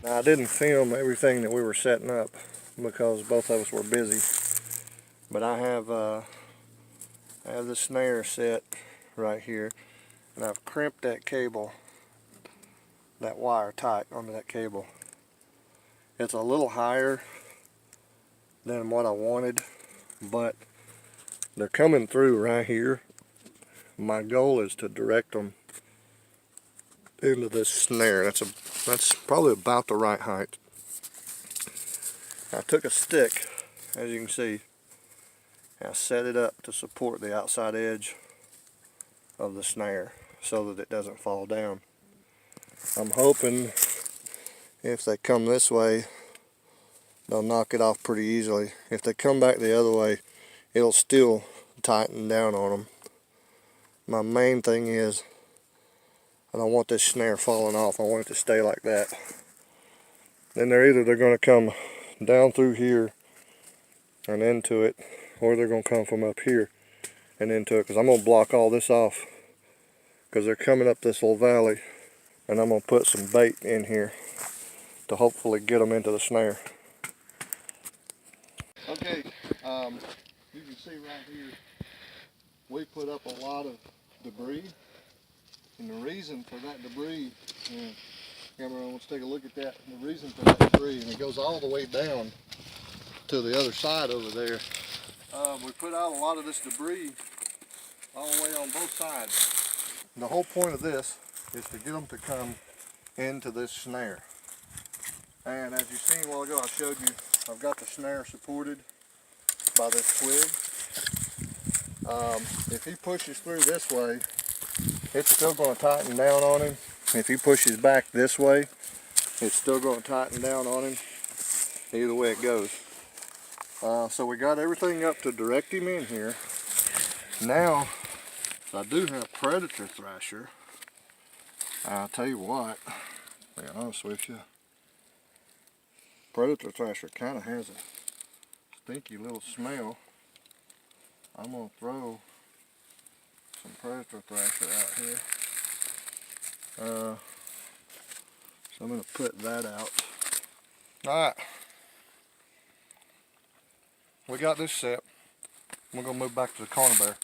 Now, I didn't film everything that we were setting up because both of us were busy, but I have the snare set right here, and I've crimped that cable, that wire tight onto that cable. It's a little higher than what I wanted, but they're coming through right here. My goal is to direct them into this snare. That's probably about the right height. I took a stick, as you can see, and I set it up to support the outside edge of the snare so that it doesn't fall down. I'm hoping if they come this way, they'll knock it off pretty easily. If they come back the other way, it'll still tighten down on them. My main thing is I don't want this snare falling off. I want it to stay like that. Then they're going to come down through here and into it, or they're going to come from up here and into it, because I'm going to block all this off because they're coming up this little valley, and I'm going to put some bait in here to hopefully get them into the snare. Okay, you can see right here we put up a lot of debris, and the reason for that debris, camera, let's take a look at that. The reason for that debris, and it goes all the way down to the other side over there. We put out a lot of this debris all the way on both sides. The whole point of this is to get them to come into this snare. And as you seen a while ago, I showed you I've got the snare supported by this twig. If he pushes through this way, it's still going to tighten down on him. If he pushes back this way, it's still going to tighten down on him. Either way it goes. So we got everything up to direct him in here. Now, I do have Predator Thrasher. I'll tell you what, to be honest with you, Predator Thrasher kind of has a stinky little smell. I'm going to throw some Predator Thrasher out here. So I'm going to put that out. Alright, we got this set. We're going to move back to the corner bear.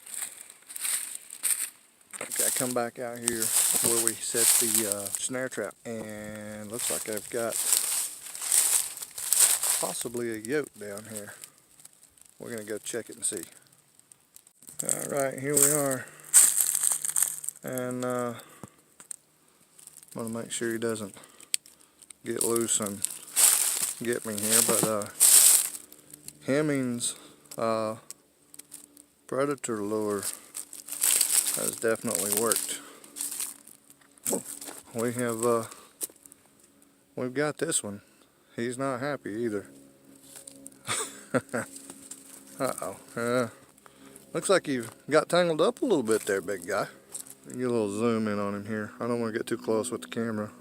Okay, I come back out here where we set the snare trap, and looks like I've got possibly a yoke down here. We're going to go check it and see. Alright, here we are. And I'm going to make sure he doesn't get loose and get me here, but Hemming's Predator lure has definitely worked. We've got this one. He's not happy either. Uh-oh. Looks like you got tangled up a little bit there, big guy. Get a little zoom in on him here. I don't want to get too close with the camera.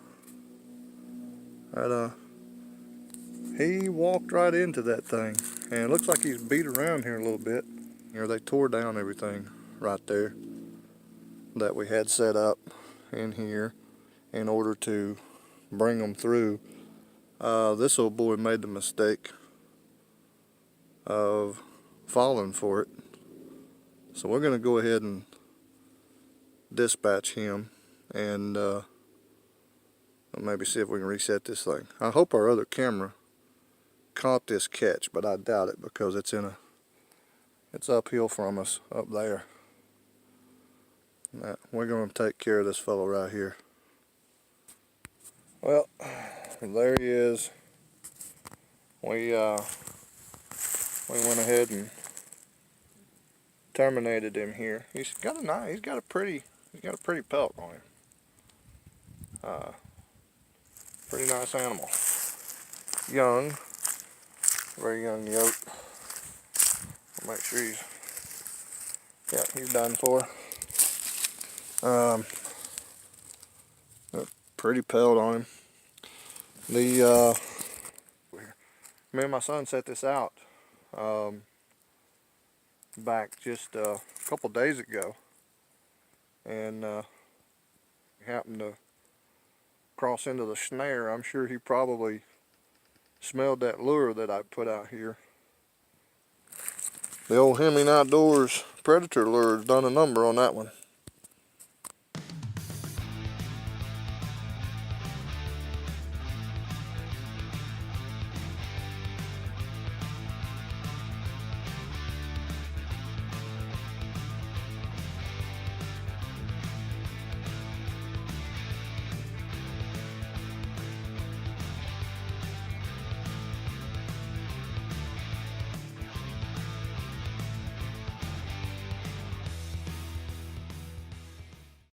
But he walked right into that thing, and it looks like he's beat around here a little bit. Here they tore down everything right there that we had set up in here in order to bring them through. This old boy made the mistake of falling for it, so we're going to go ahead and dispatch him and maybe see if we can reset this thing. I hope our other camera caught this catch, but I doubt it because it's uphill from us up there. We're going to take care of this fellow right here. Well, there he is. We went ahead and terminated him here. He's got a pretty pelt on him. Pretty nice animal. Young, very young yoke. I'll make sure he's done for. Pretty pelt on him. Me and my son set this out back just a couple days ago, and happened to cross into the snare, I'm sure he probably smelled that lure that I put out here. The old Hemming Outdoors Predator lure has done a number on that one.